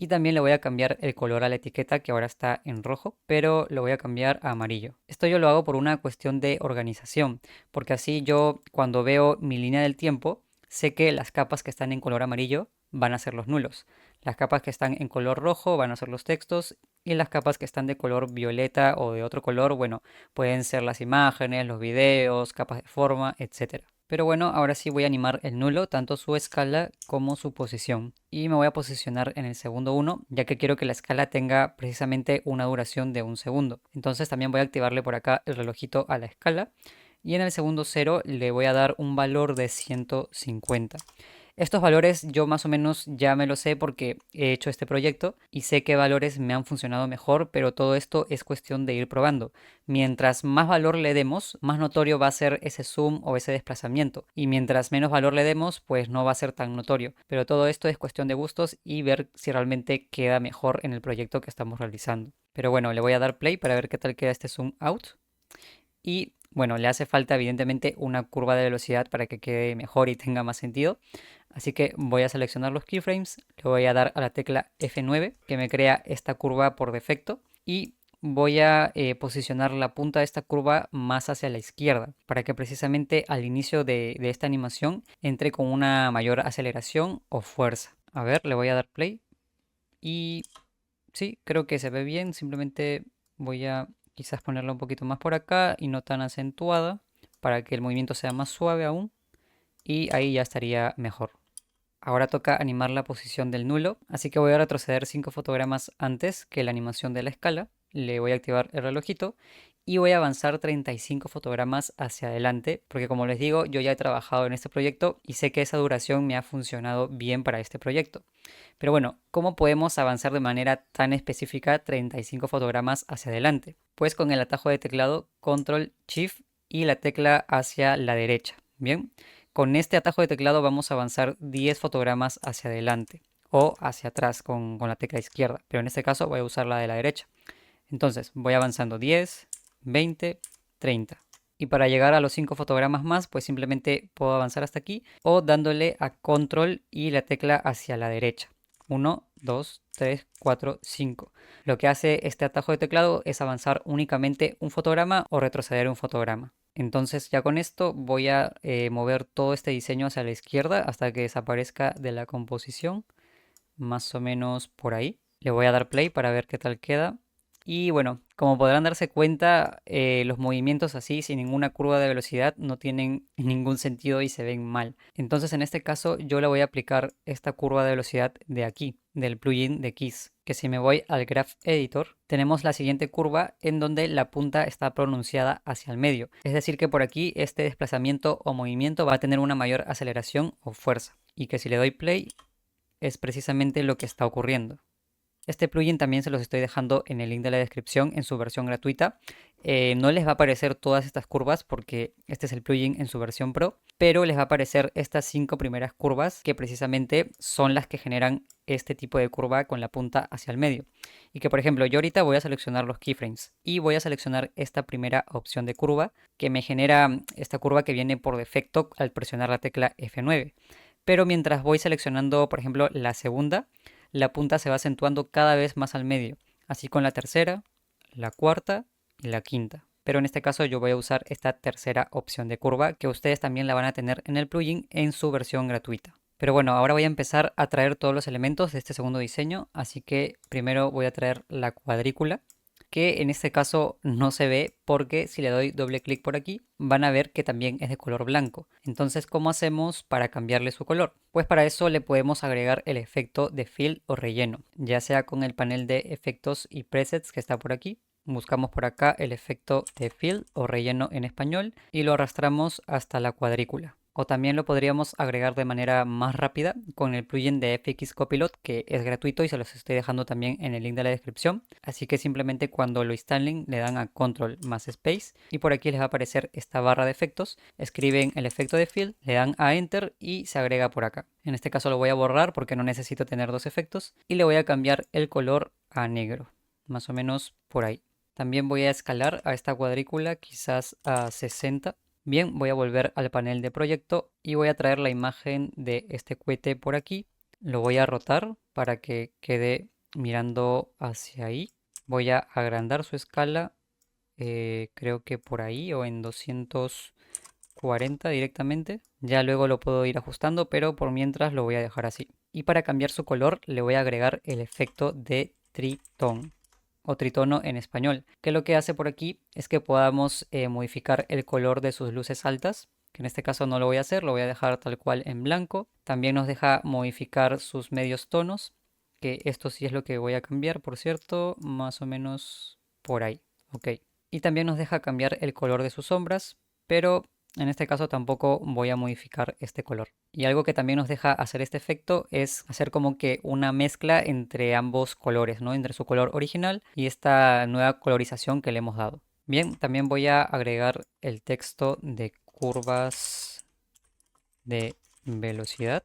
y también le voy a cambiar el color a la etiqueta que ahora está en rojo, pero lo voy a cambiar a amarillo. Esto yo lo hago por una cuestión de organización, porque así yo cuando veo mi línea del tiempo sé que las capas que están en color amarillo van a ser los nulos. Las capas que están en color rojo van a ser los textos y las capas que están de color violeta o de otro color, bueno, pueden ser las imágenes, los videos, capas de forma, etcétera. Pero bueno, ahora sí voy a animar el nulo, tanto su escala como su posición. Y me voy a posicionar en el segundo 1, ya que quiero que la escala tenga precisamente una duración de 1 segundo. Entonces también voy a activarle por acá el relojito a la escala. Y en el segundo 0 le voy a dar un valor de 150. Estos valores yo más o menos ya me lo sé porque he hecho este proyecto y sé qué valores me han funcionado mejor, pero todo esto es cuestión de ir probando. Mientras más valor le demos, más notorio va a ser ese zoom o ese desplazamiento. Y mientras menos valor le demos, pues no va a ser tan notorio. Pero todo esto es cuestión de gustos y ver si realmente queda mejor en el proyecto que estamos realizando. Pero bueno, le voy a dar play para ver qué tal queda este zoom out. Y bueno, le hace falta evidentemente una curva de velocidad para que quede mejor y tenga más sentido. Así que voy a seleccionar los keyframes, le voy a dar a la tecla F9 que me crea esta curva por defecto y voy a posicionar la punta de esta curva más hacia la izquierda para que precisamente al inicio de esta animación entre con una mayor aceleración o fuerza. A ver, le voy a dar play y sí, creo que se ve bien, simplemente voy a quizás ponerla un poquito más por acá y no tan acentuada para que el movimiento sea más suave aún y ahí ya estaría mejor. Ahora toca animar la posición del nulo, así que voy a retroceder 5 fotogramas antes que la animación de la escala. Le voy a activar el relojito y voy a avanzar 35 fotogramas hacia adelante, porque como les digo, yo ya he trabajado en este proyecto y sé que esa duración me ha funcionado bien para este proyecto. Pero bueno, ¿cómo podemos avanzar de manera tan específica 35 fotogramas hacia adelante? Pues con el atajo de teclado Control Shift y la tecla hacia la derecha. Bien. Con este atajo de teclado vamos a avanzar 10 fotogramas hacia adelante o hacia atrás con la tecla izquierda, pero en este caso voy a usar la de la derecha. Entonces voy avanzando 10, 20, 30. Y para llegar a los 5 fotogramas más, pues simplemente puedo avanzar hasta aquí o dándole a control y la tecla hacia la derecha. 1, 2, 3, 4, 5. Lo que hace este atajo de teclado es avanzar únicamente un fotograma o retroceder un fotograma. Entonces ya con esto voy a mover todo este diseño hacia la izquierda hasta que desaparezca de la composición, más o menos por ahí. Le voy a dar play para ver qué tal queda. Y bueno, como podrán darse cuenta, los movimientos así, sin ninguna curva de velocidad, no tienen ningún sentido y se ven mal. Entonces en este caso yo le voy a aplicar esta curva de velocidad de aquí, del plugin de Keys. Que si me voy al Graph Editor, tenemos la siguiente curva en donde la punta está pronunciada hacia el medio. Es decir que por aquí este desplazamiento o movimiento va a tener una mayor aceleración o fuerza. Y que si le doy play, es precisamente lo que está ocurriendo. Este plugin también se los estoy dejando en el link de la descripción en su versión gratuita. No les va a aparecer todas estas curvas porque este es el plugin en su versión Pro, pero les va a aparecer estas 5 primeras curvas que precisamente son las que generan este tipo de curva con la punta hacia el medio. Y que por ejemplo yo ahorita voy a seleccionar los keyframes y voy a seleccionar esta primera opción de curva que me genera esta curva que viene por defecto al presionar la tecla F9. Pero mientras voy seleccionando por ejemplo la segunda, la punta se va acentuando cada vez más al medio. Así con la tercera, la cuarta y la quinta. Pero en este caso yo voy a usar esta tercera opción de curva que ustedes también la van a tener en el plugin en su versión gratuita. Pero bueno, ahora voy a empezar a traer todos los elementos de este segundo diseño. Así que primero voy a traer la cuadrícula, que en este caso no se ve porque si le doy doble clic por aquí van a ver que también es de color blanco. Entonces, ¿cómo hacemos para cambiarle su color? Pues para eso le podemos agregar el efecto de fill o relleno, ya sea con el panel de efectos y presets que está por aquí. Buscamos por acá el efecto de fill o relleno en español y lo arrastramos hasta la cuadrícula. O también lo podríamos agregar de manera más rápida con el plugin de FX Copilot, que es gratuito y se los estoy dejando también en el link de la descripción. Así que simplemente cuando lo instalen le dan a Control más Space y por aquí les va a aparecer esta barra de efectos. Escriben el efecto de fill, le dan a Enter y se agrega por acá. En este caso lo voy a borrar porque no necesito tener dos efectos y le voy a cambiar el color a negro, más o menos por ahí. También voy a escalar a esta cuadrícula quizás a 60. Bien, voy a volver al panel de proyecto y voy a traer la imagen de este cohete por aquí. Lo voy a rotar para que quede mirando hacia ahí. Voy a agrandar su escala, creo que por ahí o en 240 directamente. Ya luego lo puedo ir ajustando, pero por mientras lo voy a dejar así. Y para cambiar su color le voy a agregar el efecto de tritón o tritono en español, que lo que hace por aquí es que podamos modificar el color de sus luces altas, que en este caso no lo voy a hacer, lo voy a dejar tal cual en blanco. También nos deja modificar sus medios tonos, que esto sí es lo que voy a cambiar, por cierto, más o menos por ahí, ok. Y también nos deja cambiar el color de sus sombras, pero en este caso tampoco voy a modificar este color. Y algo que también nos deja hacer este efecto es hacer como que una mezcla entre ambos colores, ¿no? Entre su color original y esta nueva colorización que le hemos dado. Bien, también voy a agregar el texto de curvas de velocidad.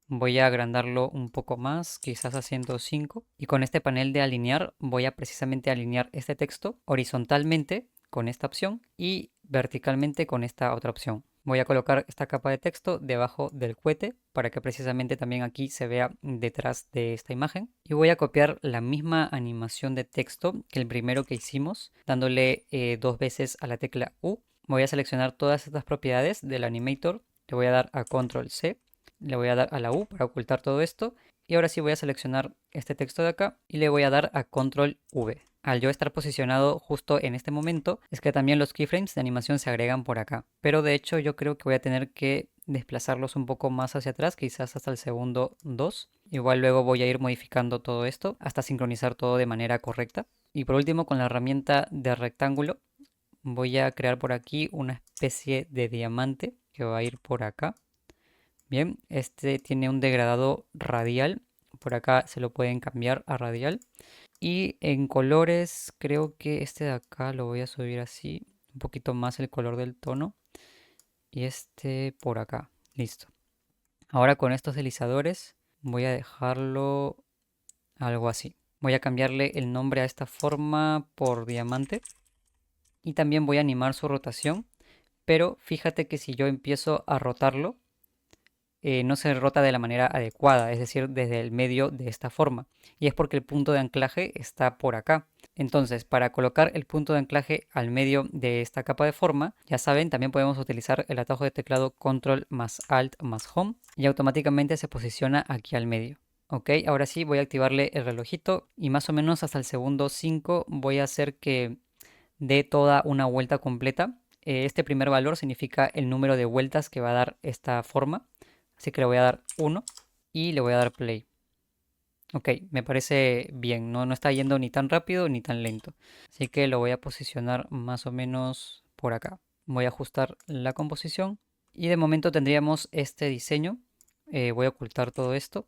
Voy a agrandarlo un poco más, quizás a 105. Y con este panel de alinear voy a precisamente alinear este texto horizontalmente con esta opción y verticalmente con esta otra opción. Voy a colocar esta capa de texto debajo del cohete para que precisamente también aquí se vea detrás de esta imagen. Y voy a copiar la misma animación de texto que el primero que hicimos, dándole dos veces a la tecla U. Voy a seleccionar todas estas propiedades del animator. Le voy a dar a Control C. Le voy a dar a la U para ocultar todo esto. Y ahora sí voy a seleccionar este texto de acá y le voy a dar a Control V. Al yo estar posicionado justo en este momento, es que también los keyframes de animación se agregan por acá. Pero de hecho yo creo que voy a tener que desplazarlos un poco más hacia atrás, quizás hasta el segundo 2. Igual luego voy a ir modificando todo esto hasta sincronizar todo de manera correcta. Y por último, con la herramienta de rectángulo, voy a crear por aquí una especie de diamante que va a ir por acá. Bien, este tiene un degradado radial. Por acá se lo pueden cambiar a radial. Y en colores, creo que este de acá lo voy a subir así, un poquito más el color del tono. Y este por acá, listo. Ahora con estos deslizadores voy a dejarlo algo así. Voy a cambiarle el nombre a esta forma por diamante. Y también voy a animar su rotación. Pero fíjate que si yo empiezo a rotarlo, no se rota de la manera adecuada, es decir, desde el medio de esta forma. Y es porque el punto de anclaje está por acá. Entonces, para colocar el punto de anclaje al medio de esta capa de forma, ya saben, también podemos utilizar el atajo de teclado Control más Alt más Home y automáticamente se posiciona aquí al medio. Ok, ahora sí voy a activarle el relojito y más o menos hasta el segundo 5 voy a hacer que dé toda una vuelta completa. Este primer valor significa el número de vueltas que va a dar esta forma. Así que le voy a dar 1 y le voy a dar play. Ok, me parece bien, no está yendo ni tan rápido ni tan lento. Así que lo voy a posicionar más o menos por acá. Voy a ajustar la composición y de momento tendríamos este diseño. Voy a ocultar todo esto.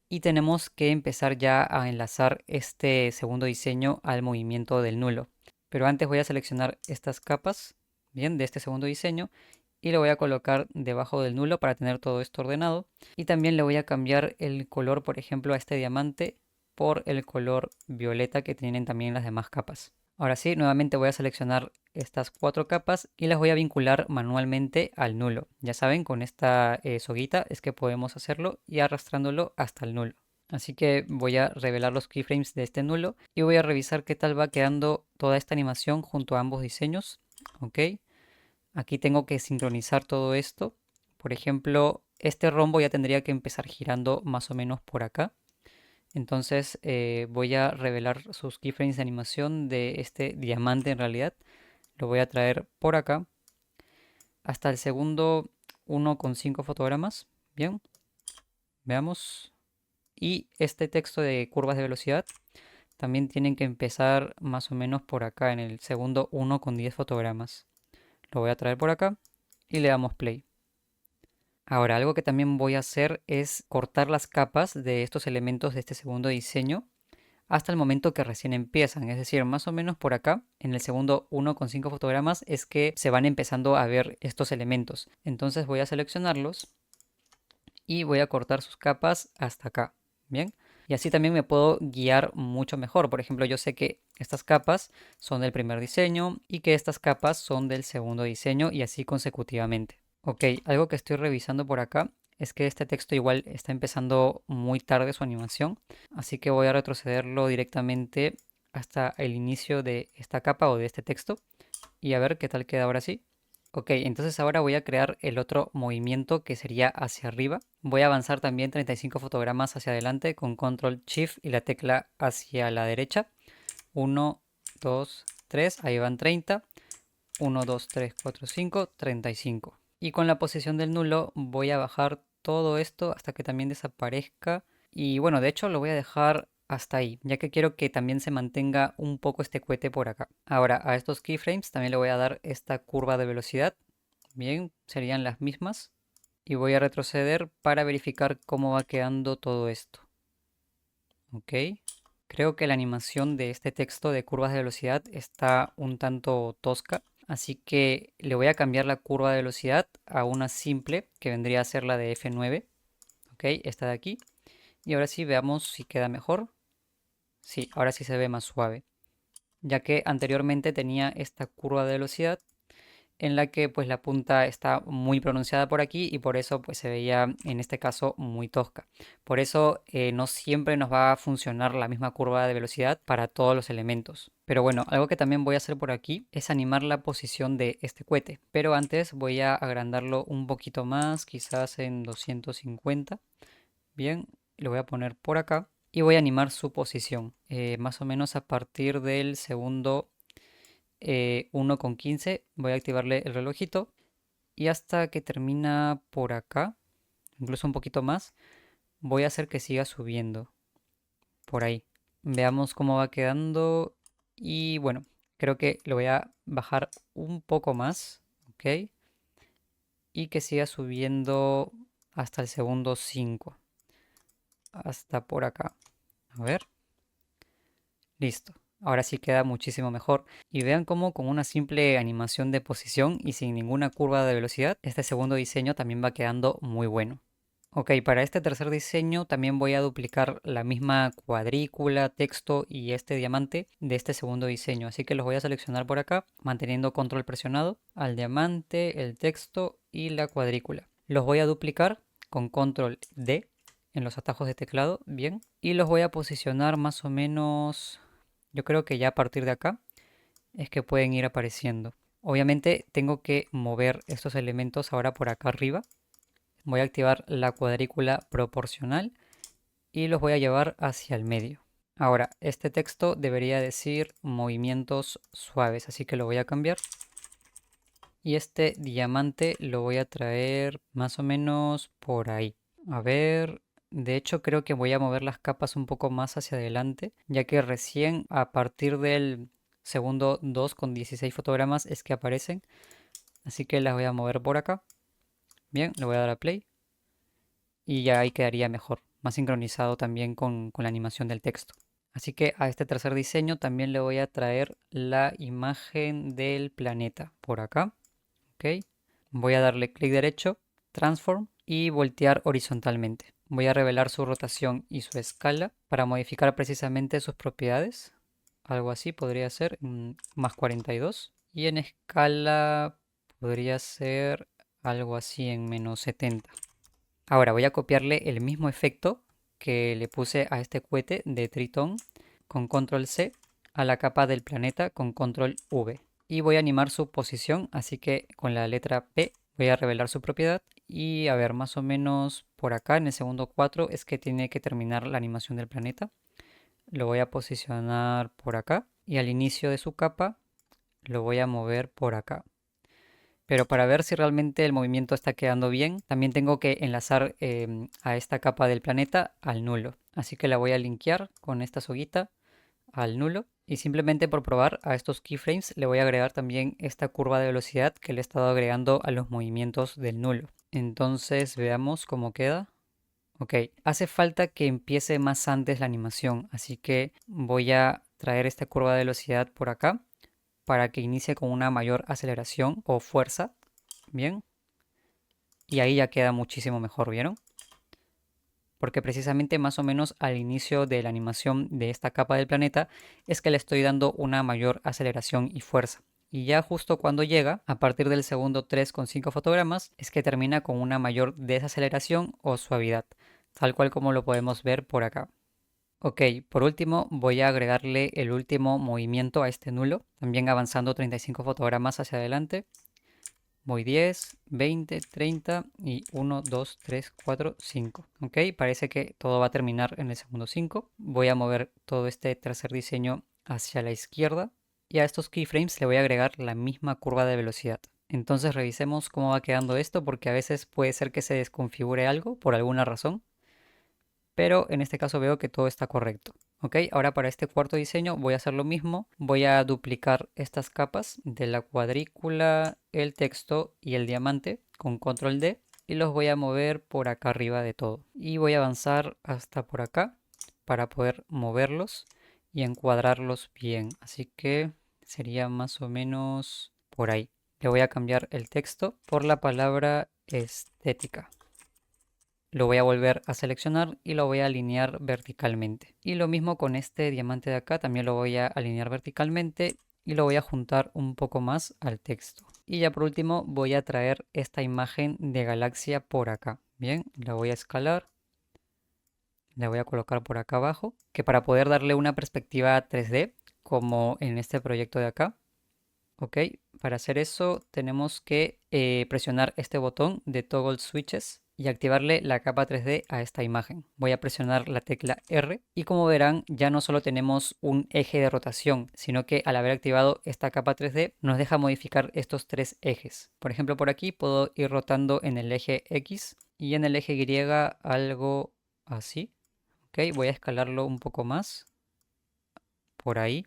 Y tenemos que empezar ya a enlazar este segundo diseño al movimiento del nulo. Pero antes voy a seleccionar estas capas, bien, de este segundo diseño y lo voy a colocar debajo del nulo para tener todo esto ordenado. Y también le voy a cambiar el color, por ejemplo, a este diamante por el color violeta que tienen también las demás capas. Ahora sí, nuevamente voy a seleccionar estas 4 capas y las voy a vincular manualmente al nulo. Ya saben, con esta soguita es que podemos hacerlo y arrastrándolo hasta el nulo. Así que voy a revelar los keyframes de este nulo y voy a revisar qué tal va quedando toda esta animación junto a ambos diseños. Ok, aquí tengo que sincronizar todo esto. Por ejemplo, este rombo ya tendría que empezar girando más o menos por acá. Entonces voy a revelar sus keyframes de animación de este diamante en realidad. Lo voy a traer por acá hasta el segundo 1,5 fotogramas. Bien, veamos. Y este texto de curvas de velocidad también tienen que empezar más o menos por acá en el segundo 1,10 fotogramas. Lo voy a traer por acá y le damos play. Ahora, algo que también voy a hacer es cortar las capas de estos elementos de este segundo diseño hasta el momento que recién empiezan. Es decir, más o menos por acá, en el segundo 1,5 fotogramas, es que se van empezando a ver estos elementos. Entonces voy a seleccionarlos y voy a cortar sus capas hasta acá. Bien. Y así también me puedo guiar mucho mejor. Por ejemplo, yo sé que estas capas son del primer diseño y que estas capas son del segundo diseño y así consecutivamente. Ok, algo que estoy revisando por acá es que este texto igual está empezando muy tarde su animación, así que voy a retrocederlo directamente hasta el inicio de esta capa o de este texto y a ver qué tal queda ahora sí. Ok, entonces ahora voy a crear el otro movimiento que sería hacia arriba. Voy a avanzar también 35 fotogramas hacia adelante con Control Shift y la tecla hacia la derecha. 1, 2, 3, ahí van 30. 1, 2, 3, 4, 5, 35. Y con la posición del nulo voy a bajar todo esto hasta que también desaparezca. Y bueno, de hecho lo voy a dejar hasta ahí, ya que quiero que también se mantenga un poco este cohete por acá. Ahora, a estos keyframes también le voy a dar esta curva de velocidad. Bien, serían las mismas. Y voy a retroceder para verificar cómo va quedando todo esto. Ok. Creo que la animación de este texto de curvas de velocidad está un tanto tosca. Así que le voy a cambiar la curva de velocidad a una simple, que vendría a ser la de F9. Ok, esta de aquí. Y ahora sí veamos si queda mejor. Sí, ahora sí se ve más suave. Ya que anteriormente tenía esta curva de velocidad en la que pues la punta está muy pronunciada por aquí y por eso pues se veía en este caso muy tosca. Por eso no siempre nos va a funcionar la misma curva de velocidad para todos los elementos. Pero bueno, algo que también voy a hacer por aquí es animar la posición de este cohete. Pero antes voy a agrandarlo un poquito más, quizás en 250. Bien, lo voy a poner por acá. Y voy a animar su posición, más o menos a partir del segundo 1,15 voy a activarle el relojito y hasta que termina por acá, incluso un poquito más, voy a hacer que siga subiendo por ahí. Veamos cómo va quedando y bueno, creo que lo voy a bajar un poco más, ¿ok? Y que siga subiendo hasta el segundo 5, hasta por acá. A ver, listo. Ahora sí queda muchísimo mejor. Y vean cómo con una simple animación de posición y sin ninguna curva de velocidad, este segundo diseño también va quedando muy bueno. Ok, para este tercer diseño también voy a duplicar la misma cuadrícula, texto y este diamante de este segundo diseño. Así que los voy a seleccionar por acá, manteniendo control presionado al diamante, el texto y la cuadrícula. Los voy a duplicar con control D en los atajos de teclado, bien. Y los voy a posicionar más o menos, yo creo que ya a partir de acá es que pueden ir apareciendo. Obviamente tengo que mover estos elementos ahora por acá arriba. Voy a activar la cuadrícula proporcional y los voy a llevar hacia el medio. Ahora, este texto debería decir movimientos suaves, así que lo voy a cambiar. Y este diamante lo voy a traer más o menos por ahí. A ver, de hecho creo que voy a mover las capas un poco más hacia adelante, ya que recién a partir del segundo 2,16 fotogramas es que aparecen. Así que las voy a mover por acá. Bien, le voy a dar a play. Y ya ahí quedaría mejor. más sincronizado también con la animación del texto. Así que a este tercer diseño también le voy a traer la imagen del planeta por acá. ¿Ok? Voy a darle clic derecho, Transform y voltear horizontalmente. Voy a revelar su rotación y su escala para modificar precisamente sus propiedades. Algo así podría ser más 42. Y en escala podría ser algo así en menos 70. Ahora voy a copiarle el mismo efecto que le puse a este cohete de Tritón con control C a la capa del planeta con control V. Y voy a animar su posición, así que con la letra P voy a revelar su propiedad. Y a ver, más o menos por acá en el segundo 4 es que tiene que terminar la animación del planeta. Lo voy a posicionar por acá y al inicio de su capa lo voy a mover por acá. Pero para ver si realmente el movimiento está quedando bien, también tengo que enlazar a esta capa del planeta al nulo. Así que la voy a linkear con esta soguita al nulo. Y simplemente por probar a estos keyframes le voy a agregar también esta curva de velocidad que le he estado agregando a los movimientos del nulo. Entonces veamos cómo queda. Ok, hace falta que empiece más antes la animación, así que voy a traer esta curva de velocidad por acá para que inicie con una mayor aceleración o fuerza. Bien, y ahí ya queda muchísimo mejor, ¿vieron? Porque precisamente más o menos al inicio de la animación de esta capa del planeta es que le estoy dando una mayor aceleración y fuerza. Y ya justo cuando llega, a partir del segundo 3,5 fotogramas, es que termina con una mayor desaceleración o suavidad, tal cual como lo podemos ver por acá. Ok, por último voy a agregarle el último movimiento a este nulo, también avanzando 35 fotogramas hacia adelante. Voy 10, 20, 30 y 1, 2, 3, 4, 5. Ok, parece que todo va a terminar en el segundo 5. Voy a mover todo este tercer diseño hacia la izquierda y a estos keyframes le voy a agregar la misma curva de velocidad. Entonces revisemos cómo va quedando esto porque a veces puede ser que se desconfigure algo por alguna razón, pero en este caso veo que todo está correcto. Ok, ahora para este cuarto diseño voy a hacer lo mismo. Voy a duplicar estas capas de la cuadrícula, el texto y el diamante con control D y los voy a mover por acá arriba de todo. Y voy a avanzar hasta por acá para poder moverlos y encuadrarlos bien. Así que sería más o menos por ahí. Le voy a cambiar el texto por la palabra estética. Lo voy a volver a seleccionar y lo voy a alinear verticalmente. Y lo mismo con este diamante de acá, también lo voy a alinear verticalmente y lo voy a juntar un poco más al texto. Y ya por último voy a traer esta imagen de galaxia por acá. Bien, la voy a escalar. La voy a colocar por acá abajo, que para poder darle una perspectiva 3D, como en este proyecto de acá. Ok, para hacer eso tenemos que presionar este botón de Toggle Switches y activarle la capa 3D a esta imagen. Voy a presionar la tecla R y como verán ya no solo tenemos un eje de rotación, sino que al haber activado esta capa 3D nos deja modificar estos tres ejes. Por ejemplo, por aquí puedo ir rotando en el eje X y en el eje Y algo así. Ok, voy a escalarlo un poco más. Por ahí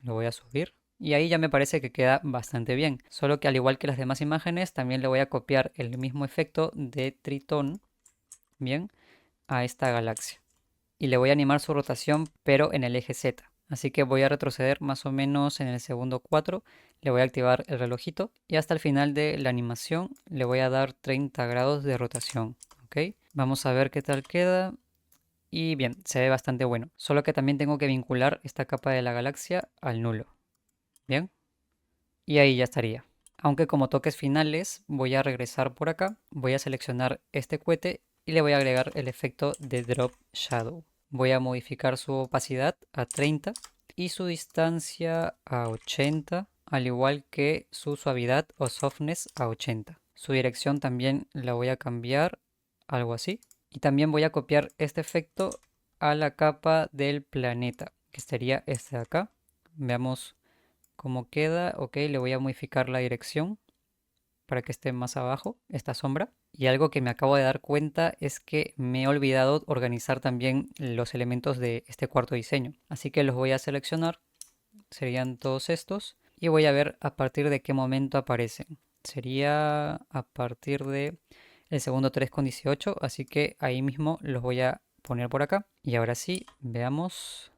lo voy a subir. Y ahí ya me parece que queda bastante bien. Solo que al igual que las demás imágenes, también le voy a copiar el mismo efecto de Tritón, bien, a esta galaxia. Y le voy a animar su rotación, pero en el eje Z. Así que voy a retroceder más o menos en el segundo 4. Le voy a activar el relojito. Y hasta el final de la animación le voy a dar 30 grados de rotación. ¿Ok? Vamos a ver qué tal queda. Y bien, se ve bastante bueno. Solo que también tengo que vincular esta capa de la galaxia al nulo. Bien. Y ahí ya estaría. Aunque como toques finales voy a regresar por acá, voy a seleccionar este cohete y le voy a agregar el efecto de Drop Shadow. Voy a modificar su opacidad a 30 y su distancia a 80, al igual que su suavidad o softness a 80. Su dirección también la voy a cambiar, algo así. Y también voy a copiar este efecto a la capa del planeta, que sería este de acá. Veamos cómo queda. Ok, le voy a modificar la dirección para que esté más abajo, esta sombra. Y algo que me acabo de dar cuenta es que me he olvidado organizar también los elementos de este cuarto diseño. Así que los voy a seleccionar, serían todos estos. Y voy a ver a partir de qué momento aparecen. Sería a partir de el segundo 3,18, así que ahí mismo los voy a poner por acá. Y ahora sí, veamos.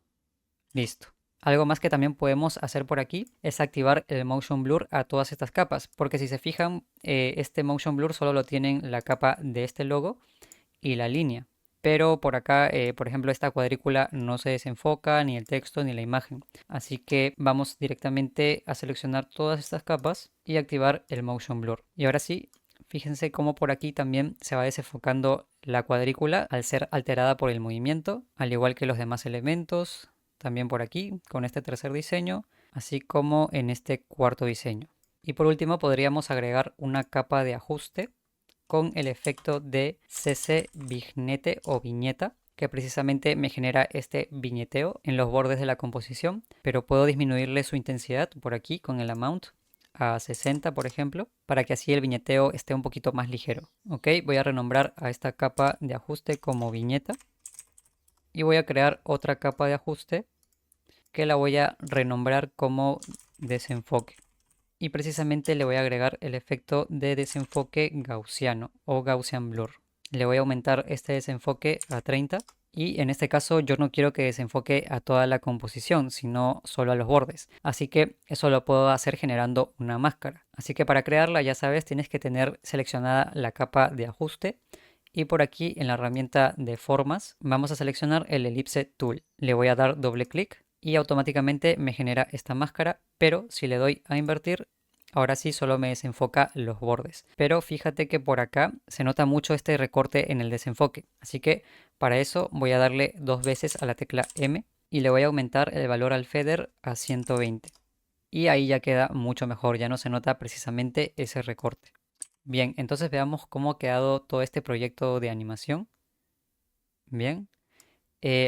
Listo. Algo más que también podemos hacer por aquí es activar el Motion Blur a todas estas capas, porque si se fijan, este Motion Blur solo lo tienen la capa de este logo y la línea. Pero por acá, por ejemplo, esta cuadrícula no se desenfoca, ni el texto ni la imagen. Así que vamos directamente a seleccionar todas estas capas y activar el Motion Blur. Y ahora sí, fíjense cómo por aquí también se va desenfocando la cuadrícula al ser alterada por el movimiento, al igual que los demás elementos. También por aquí, con este tercer diseño, así como en este cuarto diseño. Y por último podríamos agregar una capa de ajuste con el efecto de CC Vignette o viñeta, que precisamente me genera este viñeteo en los bordes de la composición, pero puedo disminuirle su intensidad por aquí con el amount a 60, por ejemplo, para que así el viñeteo esté un poquito más ligero. Ok, voy a renombrar a esta capa de ajuste como viñeta y voy a crear otra capa de ajuste que la voy a renombrar como desenfoque. Y precisamente le voy a agregar el efecto de desenfoque gaussiano o Gaussian Blur. Le voy a aumentar este desenfoque a 30 y en este caso yo no quiero que desenfoque a toda la composición, sino solo a los bordes. Así que eso lo puedo hacer generando una máscara. Así que para crearla, ya sabes, tienes que tener seleccionada la capa de ajuste. Y por aquí en la herramienta de formas vamos a seleccionar el Ellipse Tool. Le voy a dar doble clic y automáticamente me genera esta máscara, pero si le doy a invertir, ahora sí solo me desenfoca los bordes. Pero fíjate que por acá se nota mucho este recorte en el desenfoque, así que para eso voy a darle 2 veces a la tecla M y le voy a aumentar el valor al feather a 120. Y ahí ya queda mucho mejor, ya no se nota precisamente ese recorte. Bien, entonces veamos cómo ha quedado todo este proyecto de animación. Bien.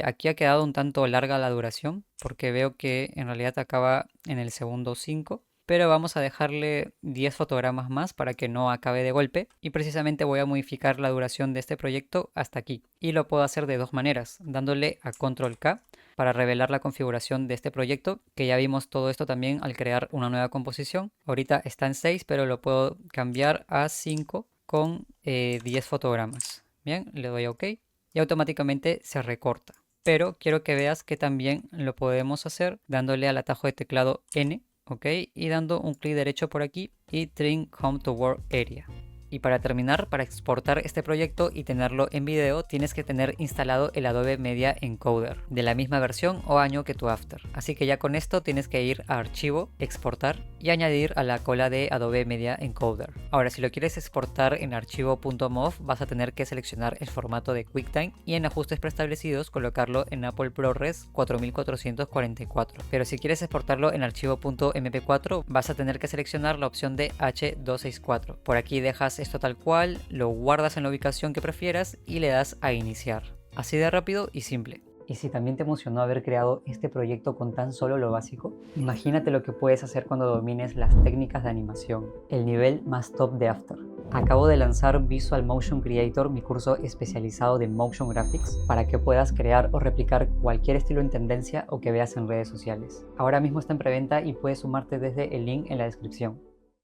Aquí ha quedado un tanto larga la duración porque veo que en realidad acaba en el segundo 5, pero vamos a dejarle 10 fotogramas más para que no acabe de golpe y precisamente voy a modificar la duración de este proyecto hasta aquí y lo puedo hacer de dos maneras, dándole a Control K para revelar la configuración de este proyecto, que ya vimos todo esto también al crear una nueva composición. Ahorita está en 6, pero lo puedo cambiar a 5 con 10 fotogramas. Bien, le doy a OK y automáticamente se recorta. Pero quiero que veas que también lo podemos hacer dándole al atajo de teclado N, ¿ok? Y dando un clic derecho por aquí y Trim Home to Work Area. Y para terminar, para exportar este proyecto y tenerlo en video, tienes que tener instalado el Adobe Media Encoder de la misma versión o año que tu After. Así que ya con esto tienes que ir a Archivo, Exportar y añadir a la cola de Adobe Media Encoder. Ahora, si lo quieres exportar en archivo.mov, vas a tener que seleccionar el formato de QuickTime y en ajustes preestablecidos colocarlo en Apple ProRes 4444. Pero si quieres exportarlo en archivo.mp4, vas a tener que seleccionar la opción de H264. Por aquí dejas esto tal cual, lo guardas en la ubicación que prefieras y le das a iniciar. Así de rápido y simple. Y si también te emocionó haber creado este proyecto con tan solo lo básico, imagínate lo que puedes hacer cuando domines las técnicas de animación, el nivel más top de After. Acabo de lanzar Visual Motion Creator, mi curso especializado de Motion Graphics, para que puedas crear o replicar cualquier estilo en tendencia o que veas en redes sociales. Ahora mismo está en preventa y puedes sumarte desde el link en la descripción.